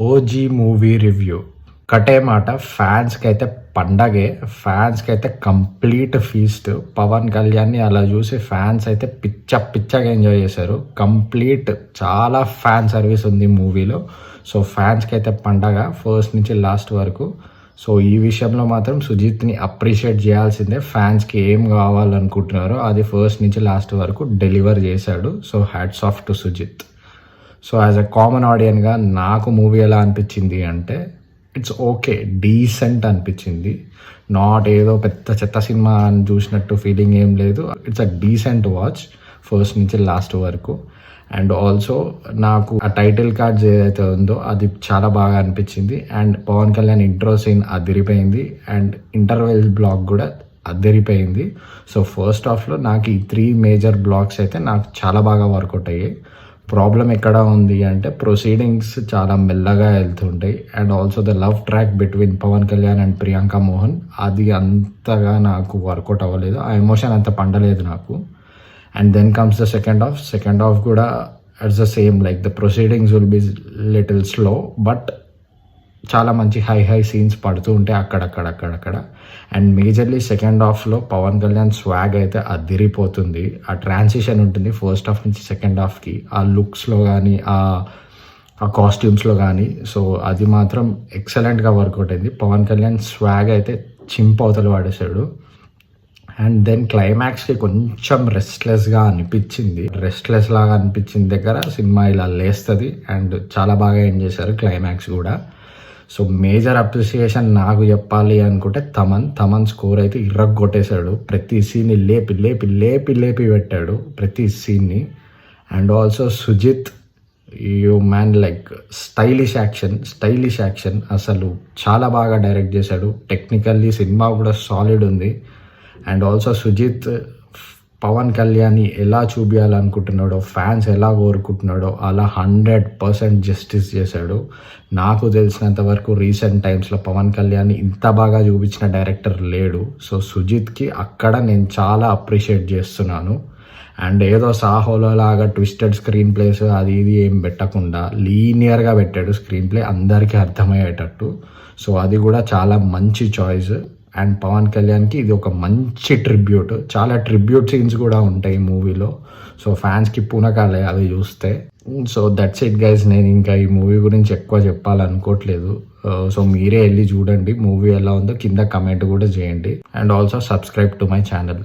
OG movie review. ఒకటే మాట, ఫ్యాన్స్కి అయితే పండగే, ఫ్యాన్స్కి అయితే కంప్లీట్ ఫీస్ట్. పవన్ కళ్యాణ్ని అలా చూసి ఫ్యాన్స్ అయితే పిచ్చగా ఎంజాయ్ చేశారు. కంప్లీట్ చాలా ఫ్యాన్ సర్వీస్ ఉంది మూవీలో. సో ఫ్యాన్స్కి అయితే పండగ ఫస్ట్ నుంచి లాస్ట్ వరకు. సో ఈ విషయంలో మాత్రం సుజిత్ని అప్రిషియేట్ చేయాల్సిందే. ఫ్యాన్స్కి ఏం కావాలనుకుంటున్నారో అది ఫస్ట్ నుంచి లాస్ట్ వరకు డెలివర్ చేశాడు. So hats off to Sujeeth. So as a common ఆడియన్గా నాకు మూవీ ఎలా అనిపించింది అంటే, ఇట్స్ ఓకే, డీసెంట్ అనిపించింది. నాట్ ఏదో పెద్ద చెత్త సినిమా అని చూసినట్టు ఫీలింగ్ ఏం లేదు. It's a decent watch first నుంచి లాస్ట్ వరకు. అండ్ ఆల్సో నాకు ఆ టైటిల్ కార్డ్స్ ఏదైతే ఉందో అది చాలా బాగా అనిపించింది. And Pawan Kalyan intro scene అదిరిపోయింది. అండ్ ఇంటర్వెల్ బ్లాక్ కూడా అదిరిపోయింది. సో ఫస్ట్ హాఫ్లో నాకు ఈ 3 మేజర్ బ్లాక్స్ అయితే నాకు చాలా బాగా వర్కౌట్ అయ్యాయి. ప్రాబ్లం ఎక్కడ ఉంది అంటే, ప్రొసీడింగ్స్ చాలా మెల్లగా వెళ్తుంటాయి. And also the love track between Pawan Kalyan and Priyanka Mohan అది అంతగా నాకు వర్కౌట్ అవ్వలేదు. ఆ ఎమోషన్ అంత పండలేదు నాకు. And then comes the second half కూడా it's the same, like the proceedings will be little slow, but చాలా మంచి హై సీన్స్ పడుతూ ఉంటాయి అక్కడక్కడ. అండ్ మేజర్లీ సెకండ్ హాఫ్లో పవన్ కళ్యాణ్ స్వాగ్ అయితే అదిరిపోతుంది. ఆ ట్రాన్సిషన్ ఉంటుంది ఫస్ట్ హాఫ్ నుంచి సెకండ్ హాఫ్కి, ఆ లుక్స్లో కానీ ఆ కాస్ట్యూమ్స్లో కానీ. సో అది మాత్రం ఎక్సలెంట్గా వర్కౌట్ అయింది. పవన్ కళ్యాణ్ స్వాగ్ అయితే చింపవతలు వాడేశాడు. అండ్ దెన్ క్లైమాక్స్కి కొంచెం రెస్ట్లెస్ లాగా అనిపించిన దగ్గర సినిమా ఇలా లేస్తుంది. అండ్ చాలా బాగా ఎండ్ చేశారు క్లైమాక్స్ కూడా. సో మేజర్ అప్రిసియేషన్ నాకు చెప్పాలి అనుకుంటే తమన్ స్కోర్ అయితే ఇర్రగొట్టేశాడు. ప్రతి సీన్ని లేపి పెట్టాడు ప్రతి సీన్ని. And also Sujeeth, you man, like stylish action అసలు చాలా బాగా డైరెక్ట్ చేశాడు. టెక్నికల్లీ సినిమా కూడా సాలిడ్ ఉంది. అండ్ ఆల్సో సుజిత్ పవన్ కళ్యాణ్ని ఎలా చూపించాలనుకుంటున్నాడో, ఫ్యాన్స్ ఎలా కోరుకుంటున్నాడో అలా 100% జస్టిస్ చేశాడు. నాకు తెలిసినంత వరకు రీసెంట్ టైమ్స్లో పవన్ కళ్యాణ్ని ఇంత బాగా చూపించిన డైరెక్టర్ లేడు. సో సుజిత్కి అక్కడ నేను చాలా అప్రిషియేట్ చేస్తున్నాను. అండ్ ఏదో సాహోలో లాగా ట్విస్టెడ్ స్క్రీన్ ప్లేస్ అది ఇది ఏం పెట్టకుండా లీనియర్గా పెట్టాడు స్క్రీన్ ప్లే, అందరికీ అర్థమయ్యేటట్టు. సో అది కూడా చాలా మంచి చాయిస్. అండ్ పవన్ కళ్యాణ్కి ఇది ఒక మంచి ట్రిబ్యూట్. చాలా ట్రిబ్యూట్ సీన్స్ కూడా ఉంటాయి మూవీలో. సో ఫ్యాన్స్కి పూనకాలే అవి చూస్తే. So that's it guys. నేను ఇంకా ఈ మూవీ గురించి ఎక్కువ చెప్పాలనుకోవట్లేదు. సో మీరే వెళ్ళి చూడండి మూవీ ఎలా ఉందో, కింద కమెంట్ కూడా చేయండి. And also subscribe to my channel.